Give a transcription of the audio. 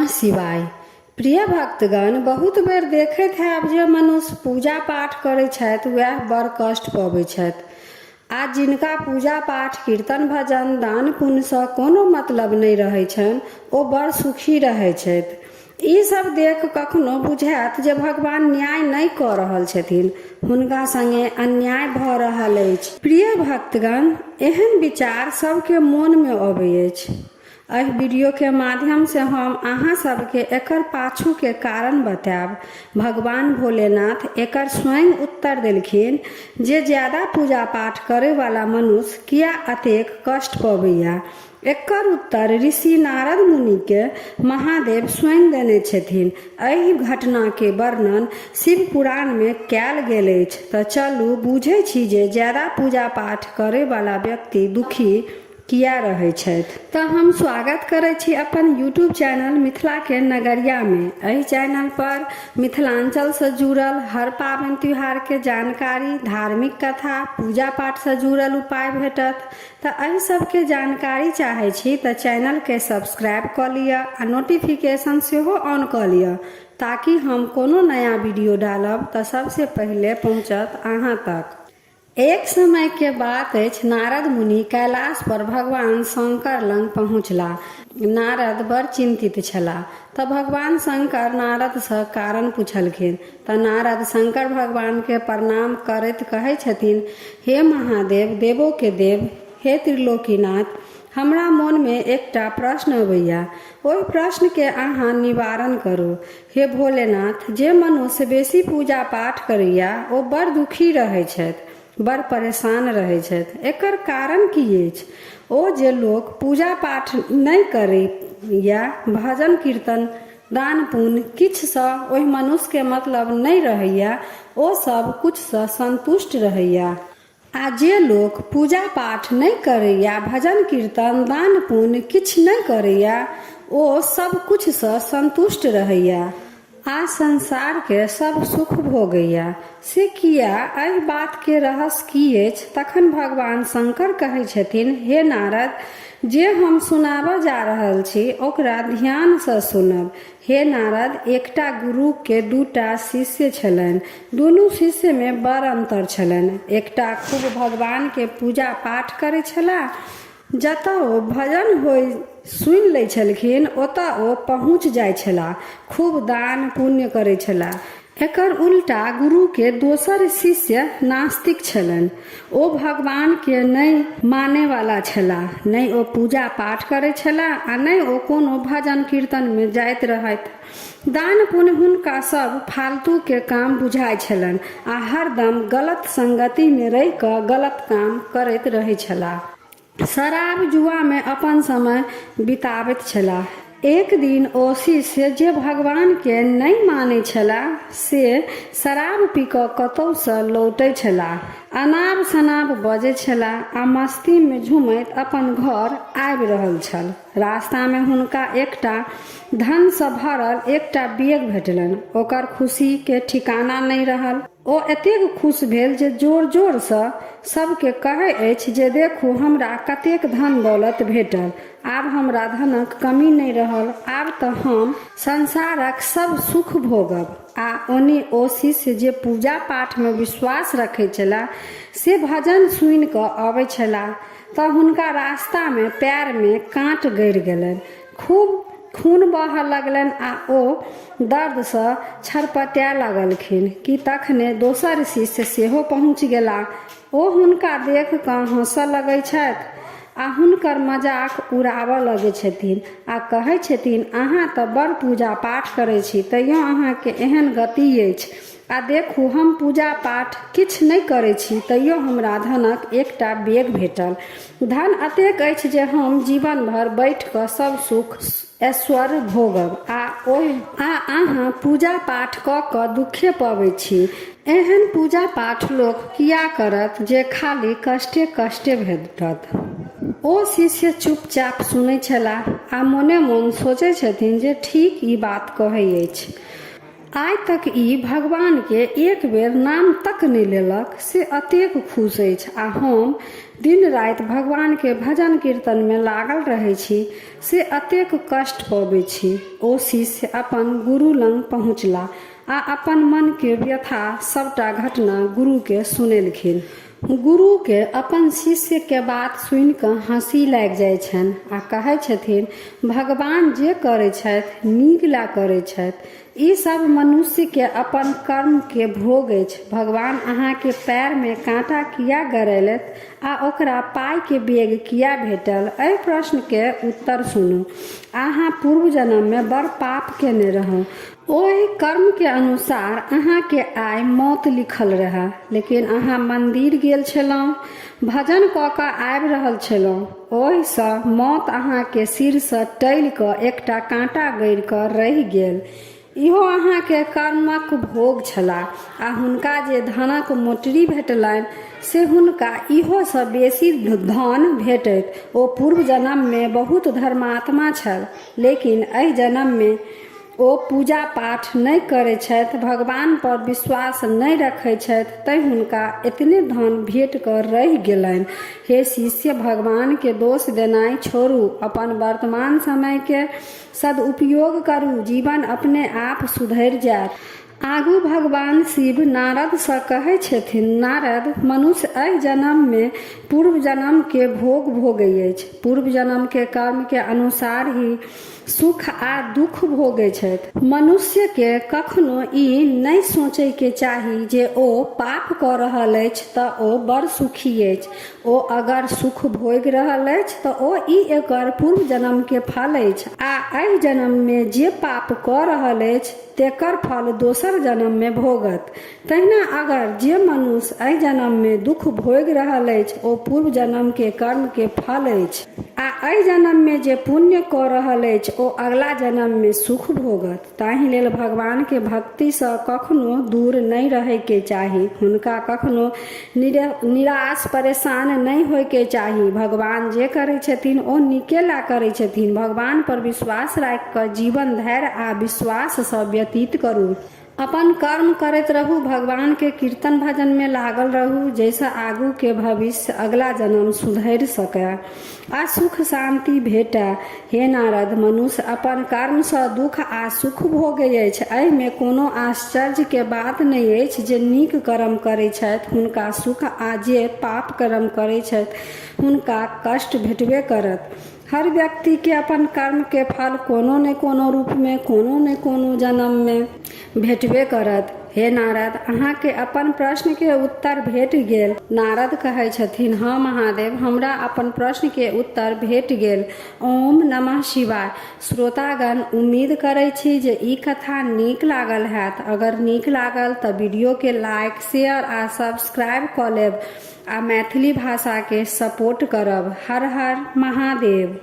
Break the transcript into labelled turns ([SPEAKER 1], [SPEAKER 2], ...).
[SPEAKER 1] शिवाय। प्रिय भक्तगण, बहुत बेर देखैत हैब जे मनुष्य पूजा पाठ करैत छथि वएह बड़ कष्ट पबैत छथि। आ जिनका पूजा पाठ कीर्तन भजन दान पुण्यसँ कोनो मतलब नहि रहैत छनि ओ बड़ सुखी रहैत छथि। ई सब देख कखनो बुझायत जे भगवान न्याय नहि कऽ रहल छथिन, हुनका संगे अन्याय भऽ रहल अछि। प्रिय भक्तगण, एहन विचार सबके मोनमे अबैत अछि। एहि वीडियो के माध्यम से हम अहाँ सबके एकर पाछू के कारण बताएब। भगवान भोलेनाथ एकर स्वयं उत्तर देलखिन जे ज्यादा पूजा पाठ करे वाला मनुष्य किया अतेक कष्ट पबैया। एकर उत्तर ऋषि नारद मुनि के महादेव स्वयं देने छथिन। एहि घटना के वर्णन शिव पुराण में कयल गेल अछि। तऽ चलू बुझै छी जे ज्यादा पूजा पाठ करे वाला व्यक्ति दुखी किया रहे छथि। तऽ हम स्वागत करै छी अपन यूट्यूब चैनल मिथिला के नगरिया में। एहि चैनल पर मिथिलांचल से जुड़ल हर पाबनि त्योहार के जानकारी, धार्मिक कथा, पूजा पाठ से जुड़ल उपाय भेटत। तऽ एहि सब के जानकारी चाहे छी तऽ चैनल के सब्सक्राइब कऽ लिअ आ नोटिफिकेशन सेहो ऑन कऽ लिअ, ताकि हम कोनो नया वीडियो डालब तऽ सबसे पहले पहुंचत अहाँ तक। एक समय के बात अछि, नारद मुनि कैलाश पर भगवान शंकर लंग पहुँचला। नारद बड़ चिंतित छलाह। तऽ भगवान शंकर नारद सँ कारण पूछलखिन। तऽ नारद शंकर भगवान के प्रणाम करैत कहै छथिन, हे महादेव, देवो के देव, हे त्रिलोकीनाथ, हमरा मन में एकटा प्रश्न अबैया। ओहि प्रश्न के अहाँ निवारण करू। हे भोलेनाथ, जे मनुष्य बेसी पूजा पाठ करैया ओ बड़ दुखी रहै छथि, बड़ परेशान रहै छथि। एकर कारण की अछि? ओ जे लोक पूजा पाठ नहि करैया, भजन कीर्तन दान पुण्य किछुसँ ओहि मनुष्य के मतलब नहि रहैया, ओ सब कुछसँ संतुष्ट रहैया। आ जे लोक पूजा पाठ नहि करैया, भजन कीर्तन दान पुण्य किछु नहि करैया, ओ सब कुछसँ संतुष्ट रहैया आ संसार के सब सुख भोगैया। से किया? एहि बात के रहस्य की अछि? तखन भगवान शंकर कहै छथिन, हे नारद, जे हम सुनाबऽ जा रहल छी ओकरा ध्यान सँ सुनब। हे नारद, एकटा गुरु के दूटा शिष्य छलनि। दुनू शिष्य में बड़ अंतर छलनि। एकटा खूब भगवान के पूजा पाठ करै छलाह, जतऽ ओ भजन होय सुनि लै छलखिन ओतऽ ओ पहुँच जाइ छलाह, खूब दान पुण्य करै छलाह। एकर उल्टा गुरु के दोसर शिष्य नास्तिक छलनि। ओ भगवान के नहि माने वाला छलाह, नहि ओ पूजा पाठ करै छलाह आ नहि ओ कोनो भजन कीर्तन में जाइत रहथि। दान पुण्य हुनका सब फालतू के काम बुझाइ छलनि आ हरदम गलत संगति में रहि कऽ गलत काम करैत रहै छलाह। शराब जुआ में अपन समय बिताबैत छलाह। एक दिन ओ शिष्य जे भगवान के नहि माने छलाह से शराब पी कऽ कतौ सँ लौटै छलाह, अनाप शनाप बजै छलाह आ मस्ती में झूमैत अपन घर आबि रहल छल। रास्ता में हुनका एकटा धन सँ भरल एकटा बैग भेटलनि। ओकर खुशी के ठिकाना नहि रहल। ओ एतेक खुश भेल जे जोर जोर सँ सबके कहै अछि जे देखू हमरा कतेक धन दौलत भेटल, आब हमरा धनक कमी नहि रहल, आब तऽ हम संसारक सब सुख भोगब। आ ओने ओ शिष्य जे पूजा पाठ में विश्वास रखै छलाह से भजन सुनि कऽ अबै छलाह तऽ हुनका रास्ता में पैर में काँट गड़ि गेलनि, खूब खून बहऽ लगलनि आ ओ दर्द सँ छरपटाए लगलखिन कि तखने दोसर शिष्य सेहो पहुँच गेला। ओ हुनका देख कऽ हँसऽ लगै छथि आ हुनकर मजाक उड़ाबऽ लगै छथिन आ कहै छथिन, अहाँ तऽ बड़ पूजा पाठ करै छी, तैयो अहाँके एहन गति अछि। आ देखू हम पूजा पाठ किछु नहि करै छी तैयो हमरा धनक एकटा बैग भेटल। धन एतेक अछि जे हम जीवन भर बैठ कऽ सब सुख ऐश्वर्य भोगब आ अहाँ पूजा पाठ कऽ कऽ दुखे पबै छी। एहन पूजा पाठ लोक किया करत जे खाली कष्टे कष्टे भेटत। ओ शिष्य चुपचाप सुनै छलाह आ मोने मोन सोचै छथिन जे ठीक ई बात कहै अछि। आइ तक ई भगवान के एक बेर नाम तक नहीं लेलक से अतेक खुश अछि आ हम दिन राति भगवान के भजन कीर्तन में लागल रहै छी से अतेक कष्ट पबै छी। ओ शिष्य अपन गुरु लंग पहुँचला आ अपन मन के व्यथा सबटा घटना गुरु के सुनेलखिन। गुरु के अपन शिष्य के बात सुनि कऽ हंसी लागि जाइ छनि आ कहै छथिन भगवान जे करै छथि नीक ला करै छथि। ई सब मनुष्य के अपन कर्म के भोग अछि। भगवान अहाँ के पैर में कांटा किया गड़ेलथि आ ओकरा पाई के बेग किया भेटल? एहि प्रश्न के उत्तर सुनू। अहाँ पूर्व जन्म में बड़ पाप केने रहौ। ओहि कर्म के अनुसार अहाँ के आय मौत लिखल रहे, लेकिन अहाँ मंदिर गेल छलहुँ, भजन कऽ कऽ आबि रहल छलहुँ। ओहिसँ मौत अहाँ के सिर से टलि कऽ एकटा कांटा गड़ि कऽ रहि गेल। इहो अहाँ के कर्मक भोग छलाह आ हुनका जे धनक मोटरी भेटलनि से हुनका इहो सँ बेसी धन भेटैत। ओ पूर्व जन्म में बहुत धर्मात्मा छल, लेकिन एहि जन्म में ओ पूजा पाठ नहीं करै छथि, भगवान पर विश्वास नहीं रखै छथि, तैं हुनका एतने धन भेट कर रहि गेलनि। हे शिष्य, भगवान के दोष देनाइ छोड़ू, अपन वर्तमान समय के सदुपयोग करू, जीवन अपने आप सुधरि जायत। आगू भगवान शिव नारद सँ कहै छथिन, नारद, मनुष्य एहि जन्म में पूर्व जन्म के भोग भोगै अछि। पूर्व जन्म के कर्म के अनुसार ही सुख आ दुख भोगै छथि। मनुष्य के कखनो ई नहीं सोचै के चाही जे ओ पाप कऽ रहल अछि तऽ ओ बड़ सुखी अछि। ओ अगर सुख भोगि रहल अछि तऽ ओ ई एकर पूर्व जन्म के फल अछि आ एहि जन्म में जे पाप कऽ रहल अछि तेकर फल दोसर जन्म में भोगत। तहिना अगर जे मनुष्य एहि जन्म में दुख भोगि रहल अछि ओ पूर्व जन्म के कर्म के फल अछि आ एहि जन्म में जे पुण्य कऽ रहल अछि ओ अगला जन्म में सुख भोगत। ताहि लेल भगवान के भक्ति सँ कखनो दूर नहीं रहै के चाही, हुनका कखनो निराश परेशान नहीं होय के चाही। भगवान जे करै छथिन ओ नीके ला करै छथिन। भगवान पर विश्वास राखि कऽ जीवन धैर्य आ विश्वास सँ व्यतीत करू। अपन कर्म करैत रहू, भगवान के कीर्तन भजन में लागल रहू, जैसे आगू के भविष्य अगला जन्म सुधरि सके आ सुख शांति भेटे। हे नारद, मनुष्य अपन कर्म सँ दुख आ सुख भोगै अछि। एहि में कोनो आश्चर्य के बात नहीं अछि। जे नीक कर्म करै छथि हुनका सुख आ जे पाप कर्म करै छथि हुनका कष्ट भेटबे करत। हर व्यक्ति के अपन कर्म के फल कोनो न कोनो रूप में कोनो न कोनो जन्म में भेटबे करत। हे नारद, अहाँ के अपन प्रश्न के उत्तर भेट गेल। नारद कहै छथिन, हाँ महादेव, हमरा अपन प्रश्न के उत्तर भेट गेल। ओम नमः शिवाय। श्रोतागण, उम्मीद करै छी जे ई कथा नीक लागल हैत। अगर नीक लागल तऽ वीडियो के लाइक, शेयर आ सब्सक्राइब कऽ लेब आ मैथिली भाषा के सपोर्ट करब। हर हर महादेव।